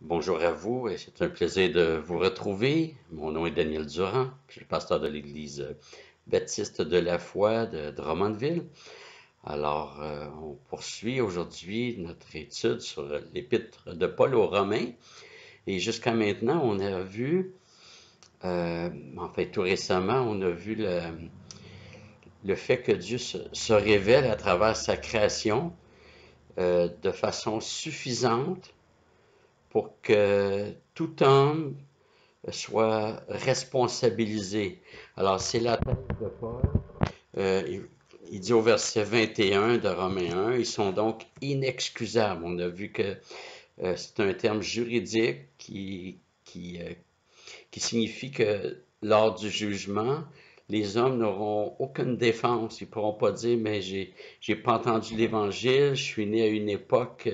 Bonjour à vous, et c'est un plaisir de vous retrouver. Mon nom est Daniel Durand, je suis le pasteur de l'Église baptiste de la foi de Drummondville. Alors, on poursuit aujourd'hui notre étude sur l'épître de Paul aux Romains. Et jusqu'à maintenant, on a vu, tout récemment, on a vu le fait que Dieu se révèle à travers sa création de façon suffisante pour que tout homme soit responsabilisé. Alors, c'est la thèse de Paul. Il dit au verset 21 de Romains 1, ils sont donc inexcusables. On a vu que c'est un terme juridique qui signifie que lors du jugement, les hommes n'auront aucune défense. Ils ne pourront pas dire, mais j'ai pas entendu l'Évangile, je suis né à une époque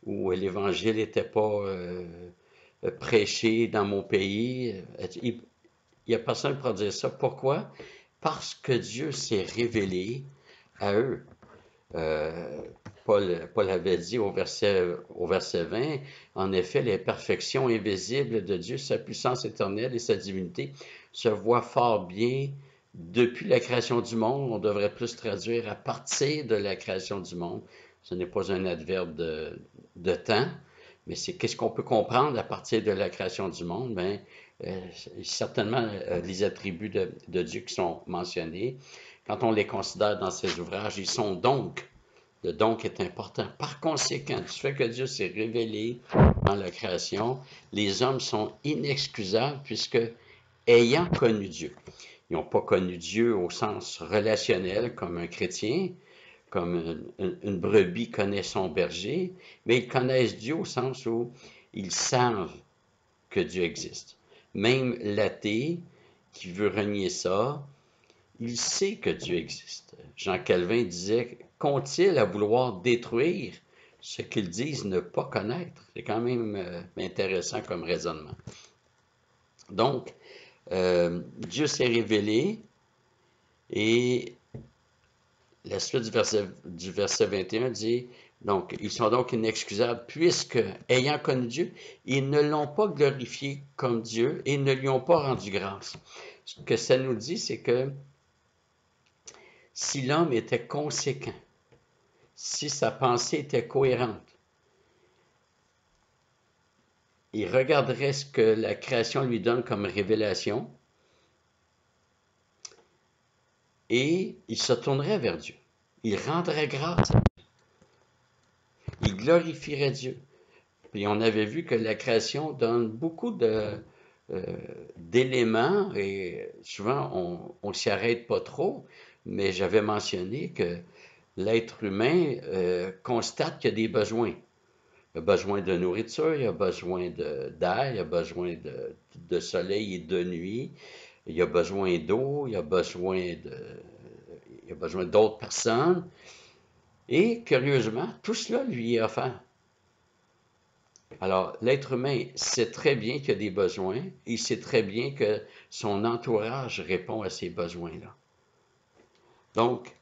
où l'Évangile n'était pas prêché dans mon pays. Il n'y a personne pour dire ça. Pourquoi? Parce que Dieu s'est révélé à eux. Euh, Paul avait dit au verset 20, en effet, les perfections invisibles de Dieu, sa puissance éternelle et sa divinité se voient fort bien depuis la création du monde. On devrait plus traduire à partir de la création du monde. Ce n'est pas un adverbe de temps, mais c'est qu'est-ce qu'on peut comprendre à partir de la création du monde. Ben, certainement les attributs de Dieu qui sont mentionnés. Quand on les considère dans ses ouvrages, ils sont donc. Le donc est important. Par conséquent, du fait que Dieu s'est révélé dans la création, les hommes sont inexcusables puisque, ayant connu Dieu, ils n'ont pas connu Dieu au sens relationnel comme un chrétien, comme une brebis connaît son berger, mais ils connaissent Dieu au sens où ils savent que Dieu existe. Même l'athée qui veut renier ça, il sait que Dieu existe. Jean Calvin disait, qu'ont-ils à vouloir détruire ce qu'ils disent ne pas connaître? C'est quand même intéressant comme raisonnement. Donc, Dieu s'est révélé et la suite du verset 21 dit, donc, ils sont donc inexcusables puisque, ayant connu Dieu, ils ne l'ont pas glorifié comme Dieu et ne lui ont pas rendu grâce. Ce que ça nous dit, c'est que si l'homme était conséquent, si sa pensée était cohérente, il regarderait ce que la création lui donne comme révélation et il se tournerait vers Dieu. Il rendrait grâce. Il glorifierait Dieu. Puis on avait vu que la création donne beaucoup d'éléments et souvent on s'y arrête pas trop, mais j'avais mentionné que l'être humain constate qu'il y a des besoins. Il a besoin de nourriture, il a besoin d'air, il a besoin de soleil et de nuit, il a besoin d'eau, il a besoin d'autres personnes. Et curieusement, tout cela lui est offert. Alors, l'être humain sait très bien qu'il y a des besoins, il sait très bien que son entourage répond à ces besoins-là. Donc,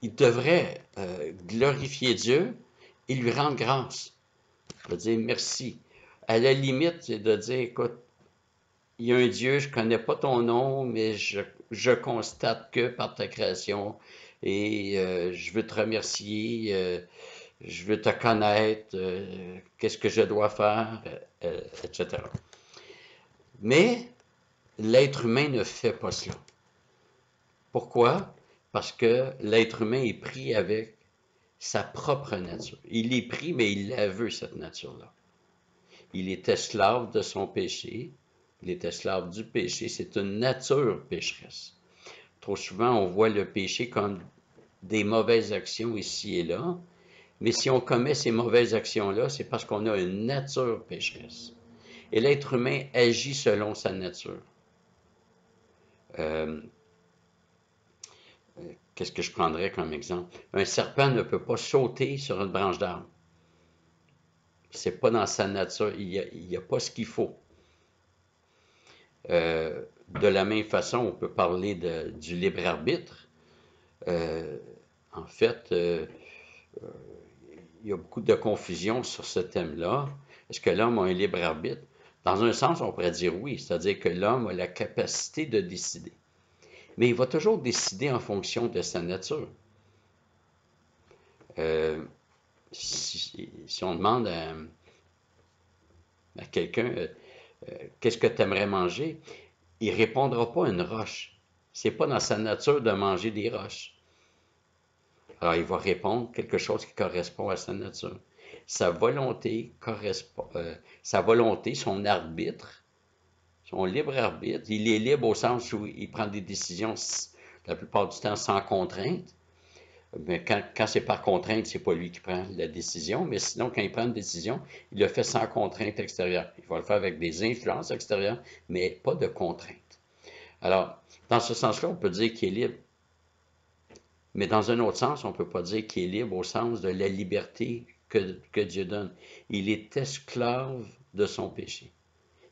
il devrait glorifier Dieu et lui rendre grâce. De dire merci. À la limite, c'est de dire, écoute, il y a un Dieu, je ne connais pas ton nom, mais je constate que par ta création, et je veux te remercier, je veux te connaître, qu'est-ce que je dois faire, etc. Mais l'être humain ne fait pas cela. Pourquoi? Parce que l'être humain est pris avec sa propre nature. Il est pris, mais il la veut, cette nature-là. Il est esclave de son péché. Il est esclave du péché. C'est une nature pécheresse. Trop souvent, on voit le péché comme des mauvaises actions ici et là. Mais si on commet ces mauvaises actions-là, c'est parce qu'on a une nature pécheresse. Et l'être humain agit selon sa nature. Euh, Qu'est-ce que je prendrais comme exemple? Un serpent ne peut pas sauter sur une branche d'arbre. C'est pas dans sa nature. Il n'y a pas ce qu'il faut. De la même façon, on peut parler du libre arbitre. En fait, il y a beaucoup de confusion sur ce thème-là. Est-ce que l'homme a un libre arbitre? Dans un sens, on pourrait dire oui, c'est-à-dire que l'homme a la capacité de décider. Mais il va toujours décider en fonction de sa nature. Si on demande à quelqu'un qu'est-ce que tu aimerais manger, il ne répondra pas à une roche. C'est pas dans sa nature de manger des roches. Alors, il va répondre quelque chose qui correspond à sa nature. Sa volonté correspond, sa volonté, son arbitre, son libre arbitre, il est libre au sens où il prend des décisions la plupart du temps sans contrainte. Mais quand c'est par contrainte, c'est pas lui qui prend la décision, mais sinon, quand il prend une décision, il le fait sans contrainte extérieure. Il va le faire avec des influences extérieures, mais pas de contrainte. Alors, dans ce sens-là, on peut dire qu'il est libre. Mais dans un autre sens, on ne peut pas dire qu'il est libre au sens de la liberté que Dieu donne. Il est esclave de son péché.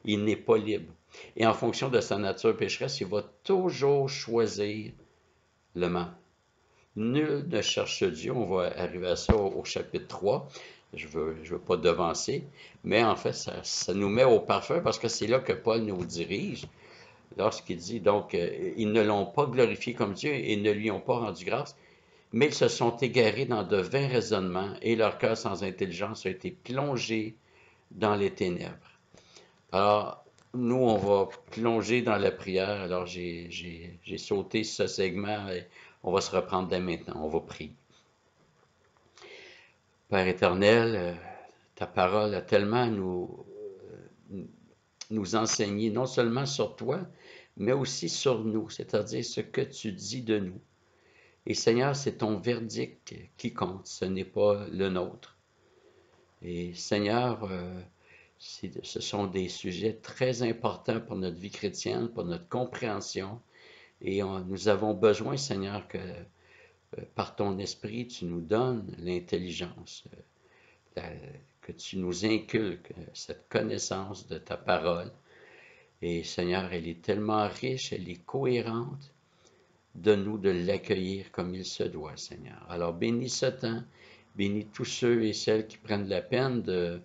Il n'est pas libre. Et en fonction de sa nature pécheresse, il va toujours choisir le mal. Nul ne cherche Dieu. On va arriver à ça au chapitre 3. Je veux pas devancer. Mais en fait, ça nous met au parfum parce que c'est là que Paul nous dirige. Lorsqu'il dit, donc, ils ne l'ont pas glorifié comme Dieu et ne lui ont pas rendu grâce, mais ils se sont égarés dans de vains raisonnements et leur cœur sans intelligence a été plongé dans les ténèbres. Alors, nous, on va plonger dans la prière. Alors, j'ai sauté ce segment et on va se reprendre dès maintenant. On va prier. Père éternel, ta parole a tellement nous enseigner, non seulement sur toi, mais aussi sur nous, c'est-à-dire ce que tu dis de nous. Et Seigneur, c'est ton verdict qui compte, ce n'est pas le nôtre. Et Seigneur, ce sont des sujets très importants pour notre vie chrétienne, pour notre compréhension. Et nous avons besoin, Seigneur, que par ton esprit, tu nous donnes l'intelligence, que tu nous inculques cette connaissance de ta parole. Et Seigneur, elle est tellement riche, elle est cohérente. Donne-nous de l'accueillir comme il se doit, Seigneur. Alors bénis ce temps, bénis tous ceux et celles qui prennent la peine de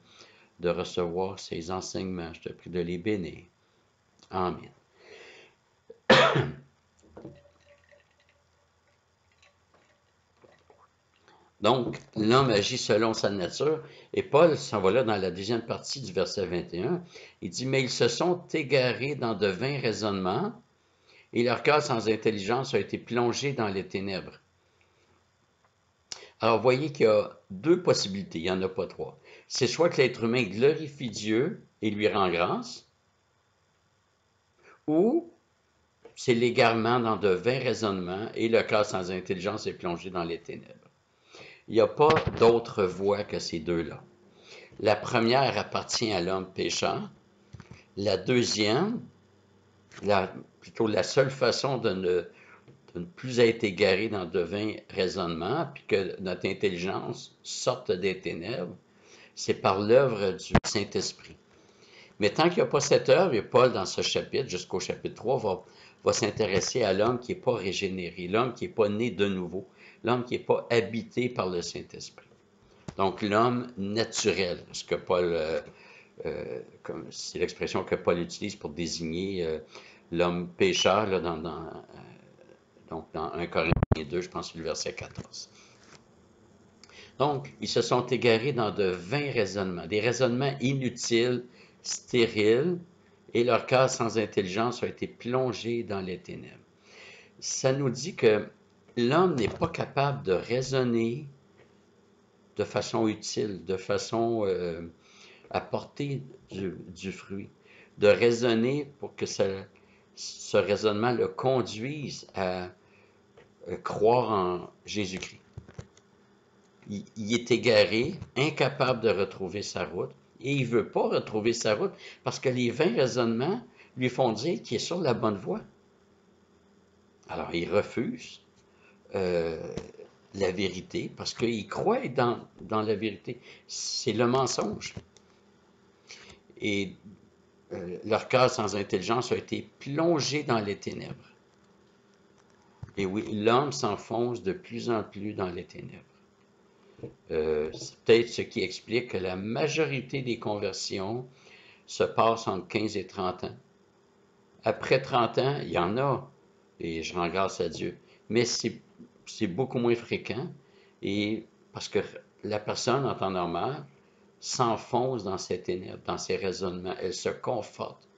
recevoir ces enseignements. Je te prie de les bénir. Amen. Donc, l'homme agit selon sa nature. Et Paul s'en va là dans la deuxième partie du verset 21. Il dit, mais ils se sont égarés dans de vains raisonnements et leur cœur sans intelligence a été plongé dans les ténèbres. Alors, vous voyez qu'il y a deux possibilités, il n'y en a pas trois. C'est soit que l'être humain glorifie Dieu et lui rend grâce, ou c'est l'égarement dans de vains raisonnements et le cœur sans intelligence est plongé dans les ténèbres. Il n'y a pas d'autre voie que ces deux-là. La première appartient à l'homme pécheur. La deuxième, plutôt la seule façon de ne plus être égaré dans de vains raisonnements, puis que notre intelligence sorte des ténèbres, c'est par l'œuvre du Saint-Esprit. Mais tant qu'il n'y a pas cette œuvre, et Paul, dans ce chapitre, jusqu'au chapitre 3, va s'intéresser à l'homme qui n'est pas régénéré, l'homme qui n'est pas né de nouveau, l'homme qui n'est pas habité par le Saint-Esprit. Donc, l'homme naturel, ce que Paul, c'est l'expression que Paul utilise pour désigner l'homme pécheur, là, donc dans 1 Corinthiens 2, je pense, le verset 14. Donc, ils se sont égarés dans de vains raisonnements, des raisonnements inutiles, stériles, et leur cœur sans intelligence a été plongé dans les ténèbres. Ça nous dit que l'homme n'est pas capable de raisonner de façon utile, de façon à porter du fruit, de raisonner pour que ce raisonnement le conduise à croire en Jésus-Christ. Il est égaré, incapable de retrouver sa route, et il ne veut pas retrouver sa route parce que les vains raisonnements lui font dire qu'il est sur la bonne voie. Alors, il refuse la vérité parce qu'il croit dans la vérité. C'est le mensonge. Et leur cœur sans intelligence a été plongé dans les ténèbres. Et oui, l'homme s'enfonce de plus en plus dans les ténèbres. C'est peut-être ce qui explique que la majorité des conversions se passent entre 15 et 30 ans. Après 30 ans, il y en a, et je rends grâce à Dieu, mais c'est beaucoup moins fréquent, et parce que la personne, en temps normal, s'enfonce dans ses ténèbres, dans ses raisonnements, elle se conforte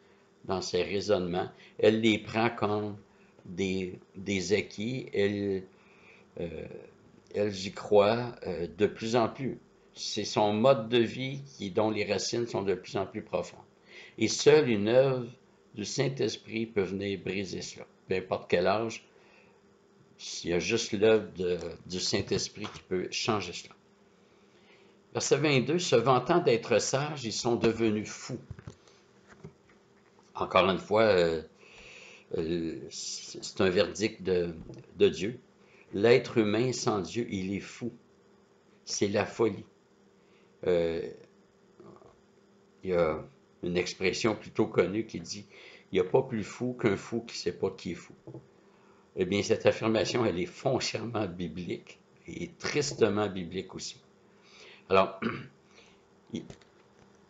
dans ses raisonnements, elle les prend comme des acquis, euh, elle y croit de plus en plus. C'est son mode de vie dont les racines sont de plus en plus profondes. Et seule une œuvre du Saint-Esprit peut venir briser cela. Peu importe quel âge, il y a juste l'œuvre du Saint-Esprit qui peut changer cela. Verset 22, se vantant d'être sages, ils sont devenus fous. Encore une fois, c'est un verdict de Dieu. L'être humain sans Dieu, il est fou. C'est la folie. Euh, il y a une expression plutôt connue qui dit « Il n'y a pas plus fou qu'un fou qui ne sait pas qui est fou ». Eh bien, cette affirmation, elle est foncièrement biblique et tristement biblique aussi. Alors,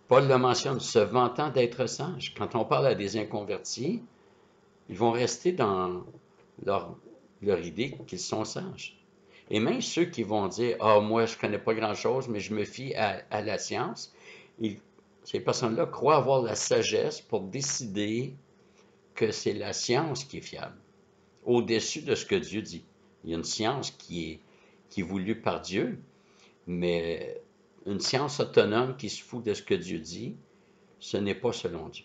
Paul le mentionne, se vantant d'être sage. Quand on parle à des inconvertis, ils vont rester dans leur idée qu'ils sont sages. Et même ceux qui vont dire, ah, moi, je ne connais pas grand-chose, mais je me fie à la science, ces personnes-là croient avoir la sagesse pour décider que c'est la science qui est fiable, au-dessus de ce que Dieu dit. Il y a une science qui est voulue par Dieu, mais une science autonome qui se fout de ce que Dieu dit, ce n'est pas selon Dieu.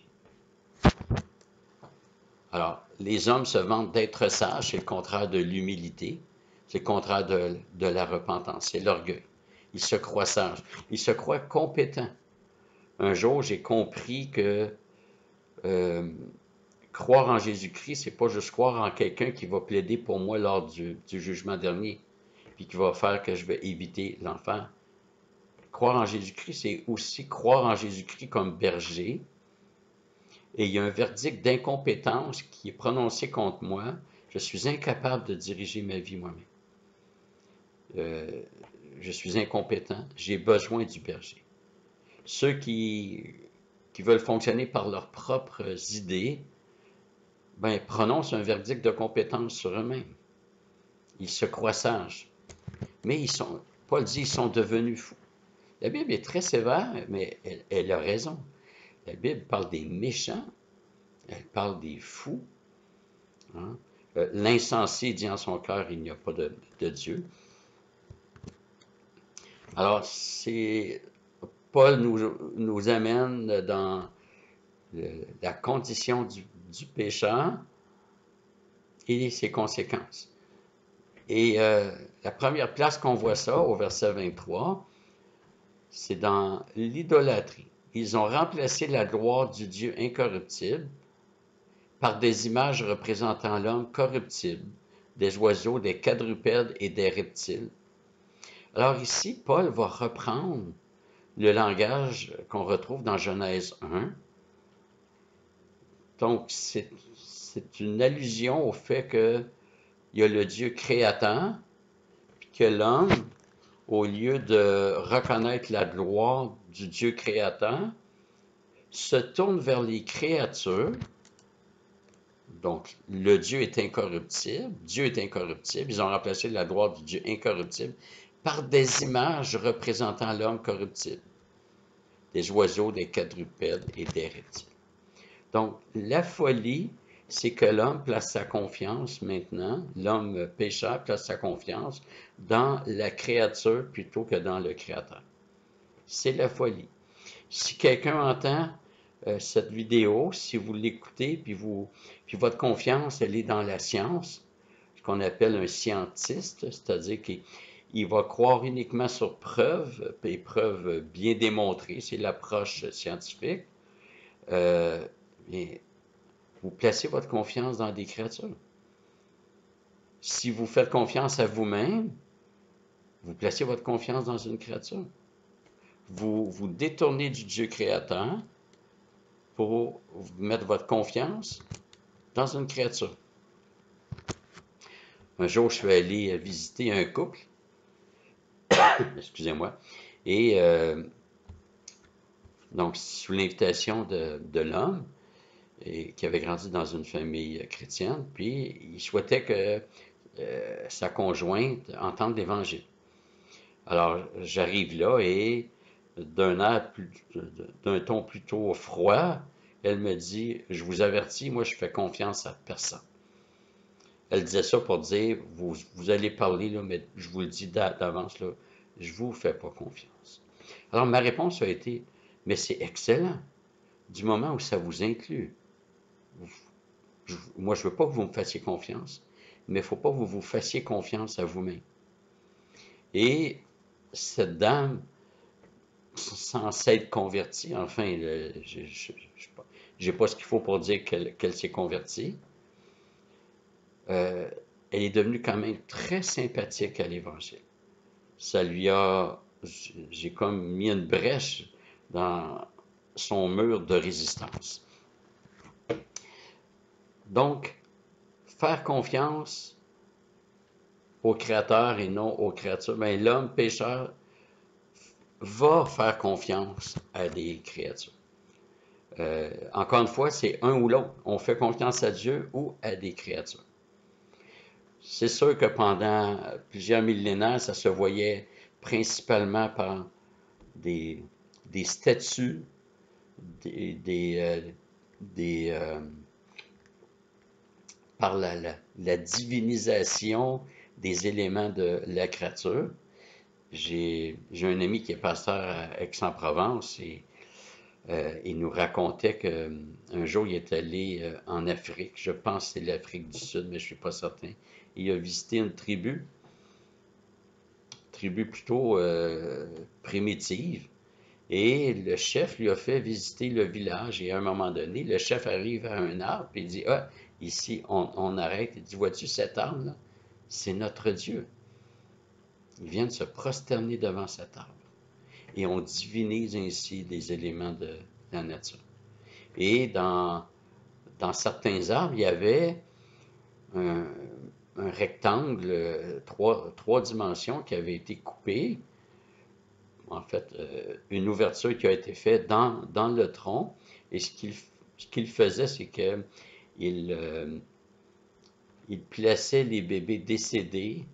Alors, les hommes se vantent d'être sages, c'est le contraire de l'humilité, c'est le contraire de la repentance, c'est l'orgueil. Ils se croient sages, ils se croient compétents. Un jour, j'ai compris que euh, croire en Jésus-Christ, c'est pas juste croire en quelqu'un qui va plaider pour moi lors du jugement dernier, puis qui va faire que je vais éviter l'enfer. Croire en Jésus-Christ, c'est aussi croire en Jésus-Christ comme berger. Et il y a un verdict d'incompétence qui est prononcé contre moi. Je suis incapable de diriger ma vie moi-même. Je suis incompétent. J'ai besoin du berger. Ceux qui veulent fonctionner par leurs propres idées, ben, prononcent un verdict de compétence sur eux-mêmes. Ils se croient sages. Mais Paul dit, ils sont devenus fous. La Bible est très sévère, mais elle a raison. La Bible parle des méchants, elle parle des fous. Hein? L'insensé dit en son cœur, il n'y a pas de Dieu. Alors, Paul nous amène dans la condition du pécheur et ses conséquences. Et la première place qu'on voit ça, au verset 23, c'est dans l'idolâtrie. Ils ont remplacé la gloire du Dieu incorruptible par des images représentant l'homme corruptible, des oiseaux, des quadrupèdes et des reptiles. Alors ici, Paul va reprendre le langage qu'on retrouve dans Genèse 1. Donc, c'est une allusion au fait qu'il y a le Dieu créateur, puis que l'homme, au lieu de reconnaître la gloire du Dieu créateur, se tourne vers les créatures. Donc, le Dieu est incorruptible. Dieu est incorruptible. Ils ont remplacé la gloire du Dieu incorruptible par des images représentant l'homme corruptible. Des oiseaux, des quadrupèdes et des reptiles. Donc, la folie, c'est que l'homme place sa confiance maintenant, l'homme pécheur place sa confiance dans la créature plutôt que dans le Créateur. C'est la folie. Si quelqu'un entend cette vidéo, si vous l'écoutez, puis votre confiance, elle est dans la science, ce qu'on appelle un scientiste, c'est-à-dire qu'il va croire uniquement sur preuves, et preuves bien démontrées, c'est l'approche scientifique, mais vous placez votre confiance dans des créatures. Si vous faites confiance à vous-même, vous placez votre confiance dans une créature. Vous vous détournez du Dieu créateur pour mettre votre confiance dans une créature. Un jour, je suis allé visiter un couple Excusez-moi. Et donc, sous l'invitation de l'homme, qui avait grandi dans une famille chrétienne, puis il souhaitait que sa conjointe entende l'Évangile. Alors, j'arrive là et d'un ton plutôt froid, elle me dit, je vous avertis, moi je fais confiance à personne. Elle disait ça pour dire, vous allez parler, là, mais je vous le dis d'avance, là, je vous fais pas confiance. Alors ma réponse a été, mais c'est excellent, du moment où ça vous inclut. Moi, je veux pas que vous me fassiez confiance, mais il faut pas que vous vous fassiez confiance à vous-même. Et cette dame, sans s'être convertie, enfin, j'ai pas ce qu'il faut pour dire qu'elle s'est convertie, euh, elle est devenue quand même très sympathique à l'Évangile. Ça lui a, j'ai comme mis une brèche dans son mur de résistance. Donc, faire confiance au Créateur et non aux créatures, ben, l'homme pécheur va faire confiance à des créatures. Encore une fois, c'est un ou l'autre. On fait confiance à Dieu ou à des créatures. C'est sûr que pendant plusieurs millénaires, ça se voyait principalement par des, des statues, des, des, euh, des par la divinisation des éléments de la créature. J'ai un ami qui est pasteur à Aix-en-Provence et il nous racontait qu'un jour, il est allé en Afrique, je pense que c'est l'Afrique du Sud, mais je ne suis pas certain. Il a visité une tribu plutôt primitive, et le chef lui a fait visiter le village. Et à un moment donné, le chef arrive à un arbre et il dit, ah, ici, on arrête. Il dit, vois-tu cet arbre-là? C'est notre Dieu. Ils viennent se prosterner devant cet arbre. Et on divinise ainsi des éléments de la nature. Et dans certains arbres, il y avait un, un rectangle, trois dimensions qui avait été coupé. En fait, une ouverture qui a été faite dans le tronc. Et ce qu'il faisait, c'est qu'il il plaçait les bébés décédés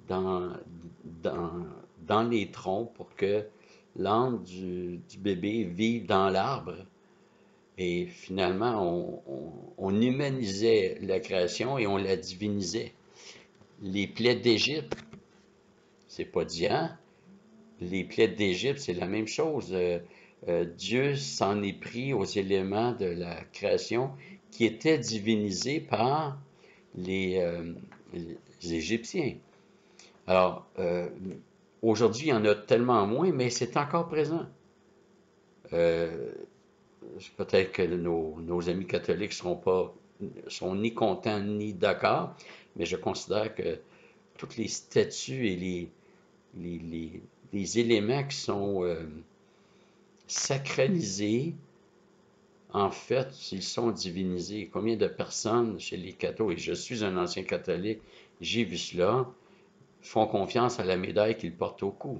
dans, dans, dans les troncs pour que l'âme du bébé vive dans l'arbre. Et finalement, on humanisait la création et on la divinisait. Les plaies d'Égypte, c'est pas Diane. Les plaies d'Égypte, c'est la même chose. Dieu s'en est pris aux éléments de la création qui étaient divinisés par les, euh, les Égyptiens. Alors, aujourd'hui, il y en a tellement moins, mais c'est encore présent. Euh, Peut-être que nos amis catholiques sont ni contents ni d'accord, mais je considère que toutes les statues et les, les, les éléments qui sont sacralisés, en fait, ils sont divinisés. Combien de personnes chez les cathos, et je suis un ancien catholique, j'ai vu cela, font confiance à la médaille qu'ils portent au cou,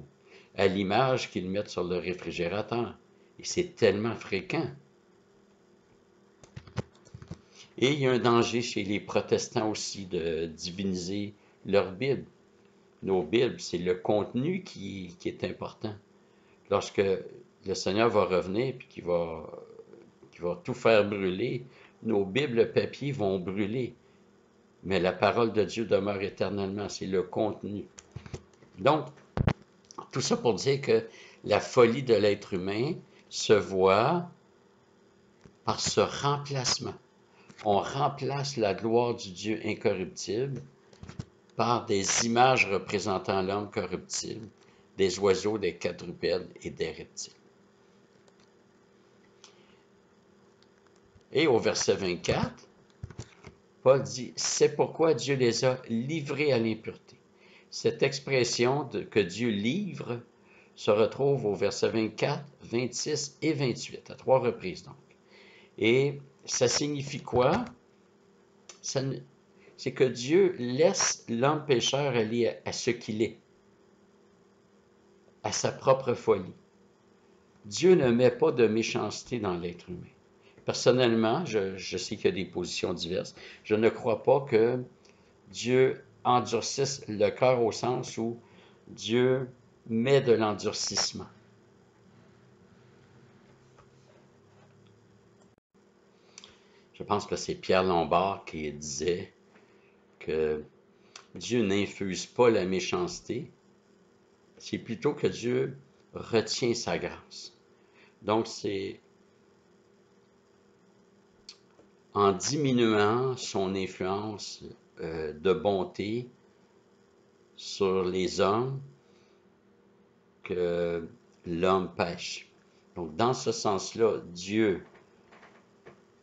à l'image qu'ils mettent sur le réfrigérateur. Et c'est tellement fréquent. Et il y a un danger chez les protestants aussi de diviniser leur Bible. Nos Bibles, c'est le contenu qui est important. Lorsque le Seigneur va revenir et qu'il va tout faire brûler, nos Bibles papier vont brûler. Mais la parole de Dieu demeure éternellement, c'est le contenu. Donc, tout ça pour dire que la folie de l'être humain se voit par ce remplacement. On remplace la gloire du Dieu incorruptible par des images représentant l'homme corruptible, des oiseaux, des quadrupèdes et des reptiles. Et au verset 24, Paul dit, c'est pourquoi Dieu les a livrés à l'impureté. Cette expression que Dieu livre se retrouve au verset 24, 26 et 28, à 3 reprises donc. Et ça signifie quoi? C'est que Dieu laisse l'homme pécheur aller à ce qu'il est. à sa propre folie. Dieu ne met pas de méchanceté dans l'être humain. Personnellement, je sais qu'il y a des positions diverses. Je ne crois pas que Dieu endurcisse le cœur au sens où Dieu met de l'endurcissement. Je pense que c'est Pierre Lombard qui disait que Dieu n'infuse pas la méchanceté, c'est plutôt que Dieu retient sa grâce. Donc c'est en diminuant son influence de bonté sur les hommes que l'homme pêche. Donc dans ce sens-là, Dieu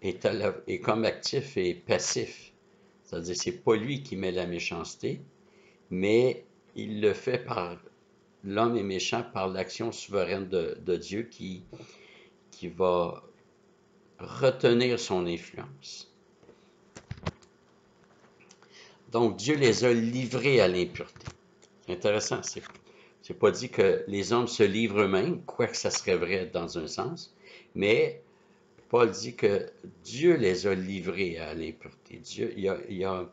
est comme actif et passif. C'est-à-dire, c'est pas lui qui met la méchanceté, mais il le fait par l'homme est méchant par l'action souveraine de Dieu qui va retenir son influence. Donc, Dieu les a livrés à l'impureté. C'est intéressant, c'est pas dit que les hommes se livrent eux-mêmes, quoique ça serait vrai dans un sens, mais Paul dit que Dieu les a livrés à l'impureté. Dieu, il y a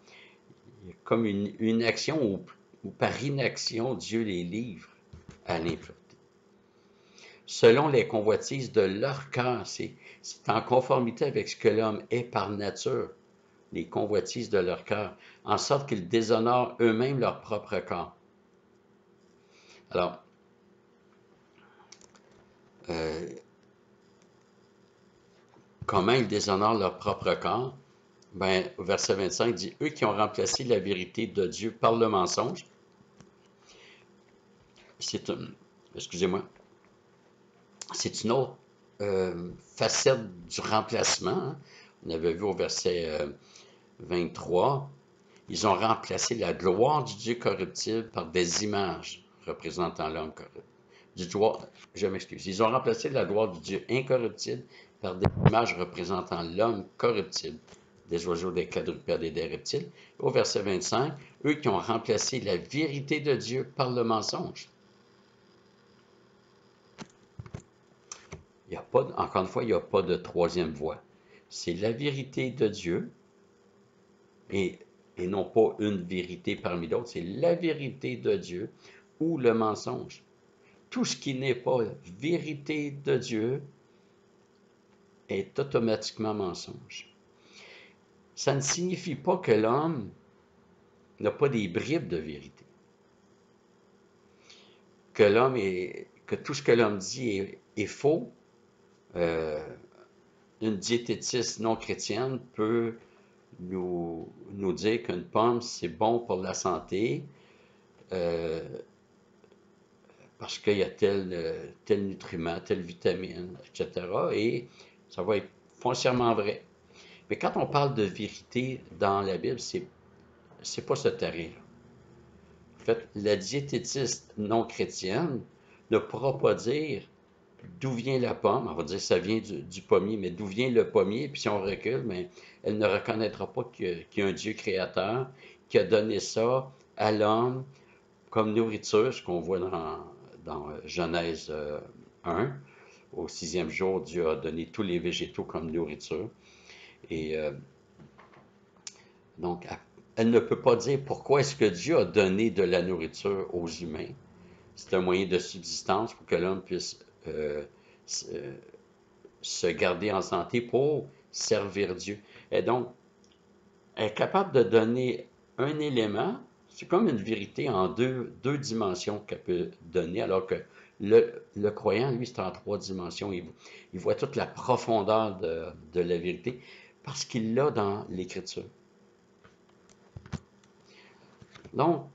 comme une action ou par inaction, Dieu les livre à l'impureté. Selon les convoitises de leur cœur, c'est en conformité avec ce que l'homme est par nature, les convoitises de leur cœur, en sorte qu'ils déshonorent eux-mêmes leur propre corps. Alors, euh, comment ils déshonorent leur propre corps? Ben, au verset 25 dit, eux qui ont remplacé la vérité de Dieu par le mensonge, c'est une, excusez-moi, c'est une autre facette du remplacement. Hein. On avait vu au verset 23, ils ont remplacé la gloire du Dieu corruptible par des images représentant l'homme corruptible. Je m'excuse. Ils ont remplacé la gloire du Dieu incorruptible par des images représentant l'homme corruptible, des oiseaux, des quadrupèdes et des reptiles. Au verset 25, eux qui ont remplacé la vérité de Dieu par le mensonge. Il y a pas, encore une fois, il n'y a pas de troisième voie. C'est la vérité de Dieu et, et non pas une vérité parmi d'autres. C'est la vérité de Dieu ou le mensonge. Tout ce qui n'est pas vérité de Dieu est automatiquement mensonge. Ça ne signifie pas que l'homme n'a pas des bribes de vérité. Que tout ce que l'homme dit est faux. Une diététiste non chrétienne peut nous dire qu'une pomme, c'est bon pour la santé euh, parce qu'il y a tel nutriment, telle vitamine, etc. Et ça va être foncièrement vrai. Mais quand on parle de vérité dans la Bible, c'est pas ce terrain-là. En fait, la diététiste non chrétienne ne pourra pas dire d'où vient la pomme. On va dire que ça vient du pommier, mais d'où vient le pommier? Puis si on recule, mais elle ne reconnaîtra pas qu'il y a un Dieu créateur qui a donné ça à l'homme comme nourriture, ce qu'on voit dans Genèse 1. Au sixième jour, Dieu a donné tous les végétaux comme nourriture. Et donc, elle ne peut pas dire pourquoi est-ce que Dieu a donné de la nourriture aux humains. C'est un moyen de subsistance pour que l'homme puisse se garder en santé pour servir Dieu. Et donc, elle est capable de donner un élément, c'est comme une vérité en deux dimensions qu'elle peut donner, alors que le croyant, lui, c'est en trois dimensions. Il voit toute la profondeur de la vérité parce qu'il l'a dans l'Écriture. Donc,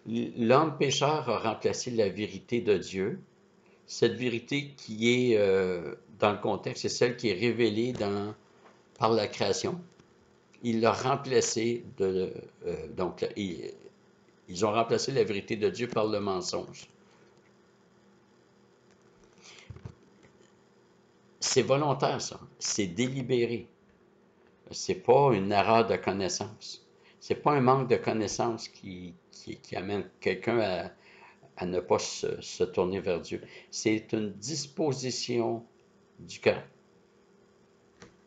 l'homme pécheur a remplacé la vérité de Dieu. Cette vérité qui est, dans le contexte, c'est celle qui est révélée par la création. Il l'a remplacé donc, ils ont remplacé la vérité de Dieu par le mensonge. C'est volontaire, ça. C'est délibéré. C'est pas une erreur de connaissance. C'est pas un manque de connaissance qui amène quelqu'un à ne pas se tourner vers Dieu. C'est une disposition du cœur.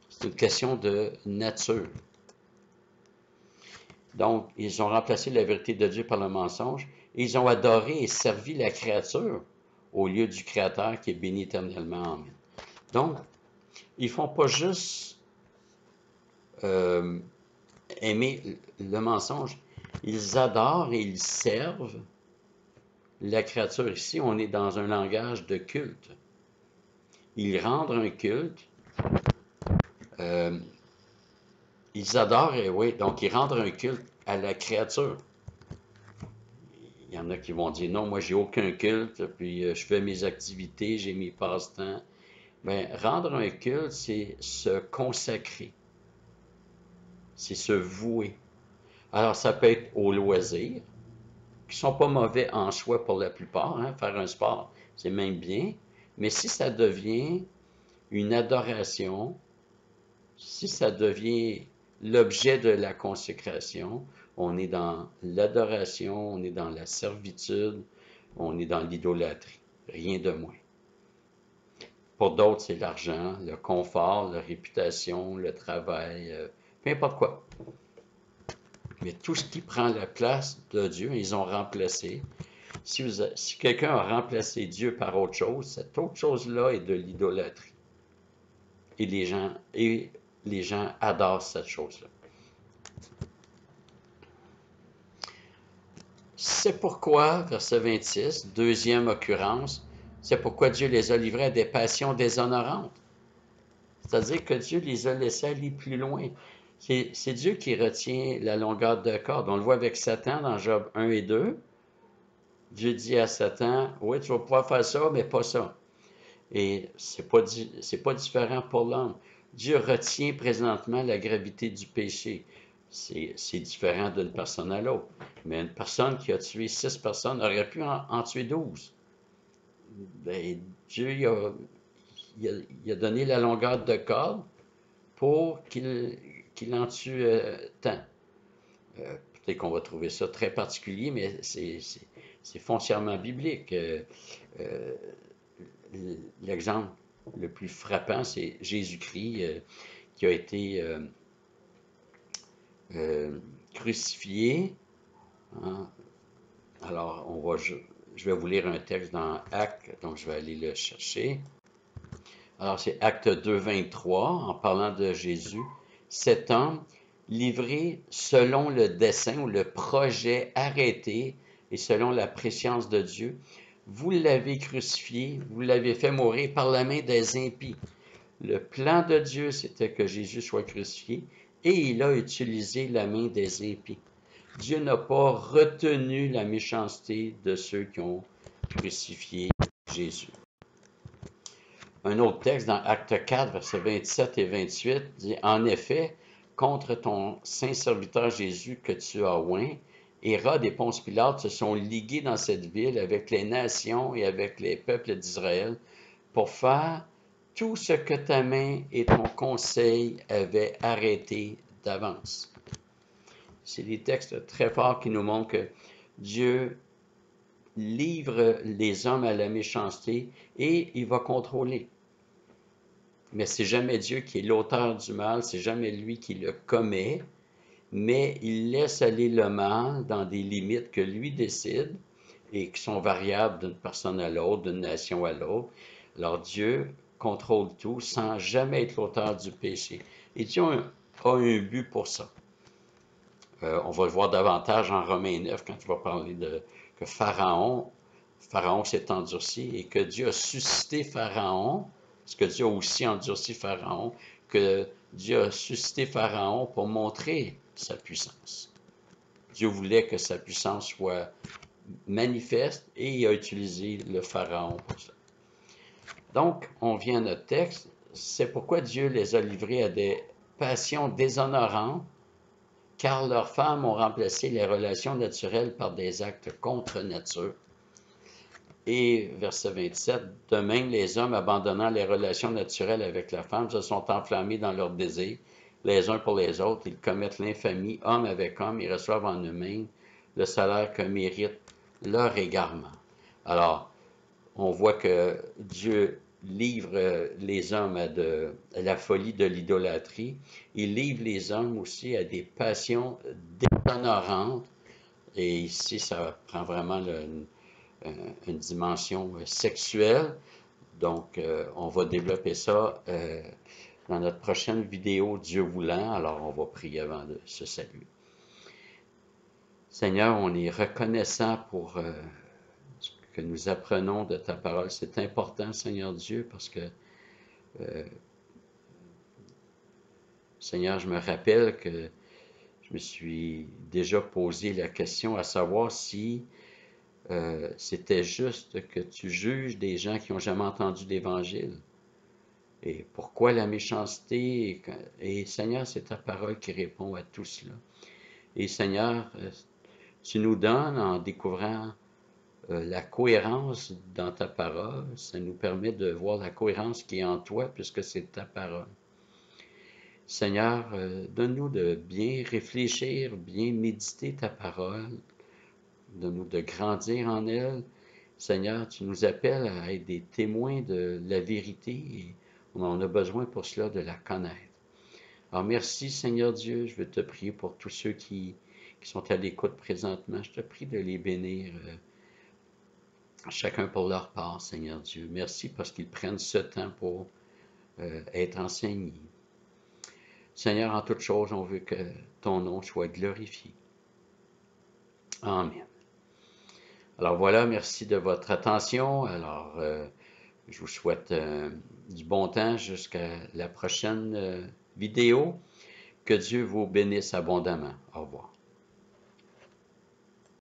C'est une question de nature. Donc, ils ont remplacé la vérité de Dieu par le mensonge. Et ils ont adoré et servi la créature au lieu du Créateur qui est béni éternellement. Amen. Donc, ils ne font pas juste aimer le mensonge. Ils adorent et ils servent la créature. Ici, on est dans un langage de culte. Ils rendent un culte. Ils adorent, et oui, donc ils rendent un culte à la créature. Il y en a qui vont dire, non, moi, j'ai aucun culte, puis je fais mes activités, j'ai mes passe-temps. Bien, rendre un culte, c'est se consacrer. C'est se vouer. Alors, ça peut être au loisir, qui ne sont pas mauvais en soi pour la plupart. Hein. Faire un sport, c'est même bien. Mais si ça devient une adoration, si ça devient l'objet de la consécration, on est dans l'adoration, on est dans la servitude, on est dans l'idolâtrie. Rien de moins. Pour d'autres, c'est l'argent, le confort, la réputation, le travail, peu importe quoi. Mais tout ce qui prend la place de Dieu, ils ont remplacé. Si quelqu'un a remplacé Dieu par autre chose, cette autre chose-là est de l'idolâtrie. Et les gens adorent cette chose-là. C'est pourquoi, verset 26, deuxième occurrence, c'est pourquoi Dieu les a livrés à des passions déshonorantes. C'est-à-dire que Dieu les a laissés aller plus loin. C'est Dieu qui retient la longueur de corde. On le voit avec Satan dans Job 1 et 2. Dieu dit à Satan, oui, tu vas pouvoir faire ça, mais pas ça. Et c'est pas différent pour l'homme. Dieu retient présentement la gravité du péché. C'est différent d'une personne à l'autre. Mais une personne qui a tué 6 personnes aurait pu en tuer 12. Ben, Dieu il a donné la longueur de corde pour qu'il en tue tant. Peut-être qu'on va trouver ça très particulier, mais c'est foncièrement biblique. L'exemple le plus frappant, c'est Jésus-Christ qui a été crucifié. Hein. Alors, je vais vous lire un texte dans Actes, donc je vais aller le chercher. Alors, c'est Acte 2, 23, en parlant de Jésus. Cet homme, livré selon le dessein ou le projet arrêté et selon la préscience de Dieu, vous l'avez crucifié, vous l'avez fait mourir par la main des impies. Le plan de Dieu, c'était que Jésus soit crucifié et il a utilisé la main des impies. Dieu n'a pas retenu la méchanceté de ceux qui ont crucifié Jésus. Un autre texte dans Acte 4, versets 27 et 28 dit, « En effet, contre ton saint serviteur Jésus que tu as oint, Hérode et Ponce Pilate se sont ligués dans cette ville avec les nations et avec les peuples d'Israël pour faire tout ce que ta main et ton conseil avaient arrêté d'avance. » C'est des textes très forts qui nous montrent que Dieu livre les hommes à la méchanceté et il va contrôler. Mais c'est jamais Dieu qui est l'auteur du mal, c'est jamais lui qui le commet, mais il laisse aller le mal dans des limites que lui décide et qui sont variables d'une personne à l'autre, d'une nation à l'autre. Alors Dieu contrôle tout sans jamais être l'auteur du péché. Et Dieu a un but pour ça. On va le voir davantage en Romains 9 quand il va parler que Pharaon s'est endurci et que Dieu a suscité Pharaon, parce que Dieu a aussi endurci Pharaon, que Dieu a suscité Pharaon pour montrer sa puissance. Dieu voulait que sa puissance soit manifeste et il a utilisé le Pharaon pour ça. Donc, on vient à notre texte. C'est pourquoi Dieu les a livrés à des passions déshonorantes, car leurs femmes ont remplacé les relations naturelles par des actes contre nature. Et verset 27, de même les hommes abandonnant les relations naturelles avec la femme se sont enflammés dans leurs désirs, les uns pour les autres, ils commettent l'infamie, homme avec homme, ils reçoivent en eux-mêmes le salaire que mérite leur égarement. Alors, on voit que Dieu livre les hommes à la folie de l'idolâtrie. Il livre les hommes aussi à des passions déshonorantes. Et ici, ça prend vraiment une dimension sexuelle. Donc, on va développer ça dans notre prochaine vidéo, Dieu voulant. Alors, on va prier avant de se saluer. Seigneur, on est reconnaissant pour ce que nous apprenons de ta parole. C'est important, Seigneur Dieu, parce que, Seigneur, je me rappelle que je me suis déjà posé la question à savoir si c'était juste que tu juges des gens qui n'ont jamais entendu l'Évangile. Et pourquoi la méchanceté? Et Seigneur, c'est ta parole qui répond à tout cela. Et Seigneur, tu nous donnes en découvrant la cohérence dans ta parole. Ça nous permet de voir la cohérence qui est en toi puisque c'est ta parole. Seigneur, donne-nous de bien réfléchir, bien méditer ta parole. Donne-nous de grandir en elle. Seigneur, tu nous appelles à être des témoins de la vérité et on a besoin pour cela de la connaître. Alors merci Seigneur Dieu, je veux te prier pour tous ceux qui sont à l'écoute présentement. Je te prie de les bénir, chacun pour leur part, Seigneur Dieu. Merci parce qu'ils prennent ce temps pour être enseignés. Seigneur, en toutes choses, on veut que ton nom soit glorifié. Amen. Alors voilà, merci de votre attention. Alors, je vous souhaite du bon temps jusqu'à la prochaine vidéo. Que Dieu vous bénisse abondamment. Au revoir.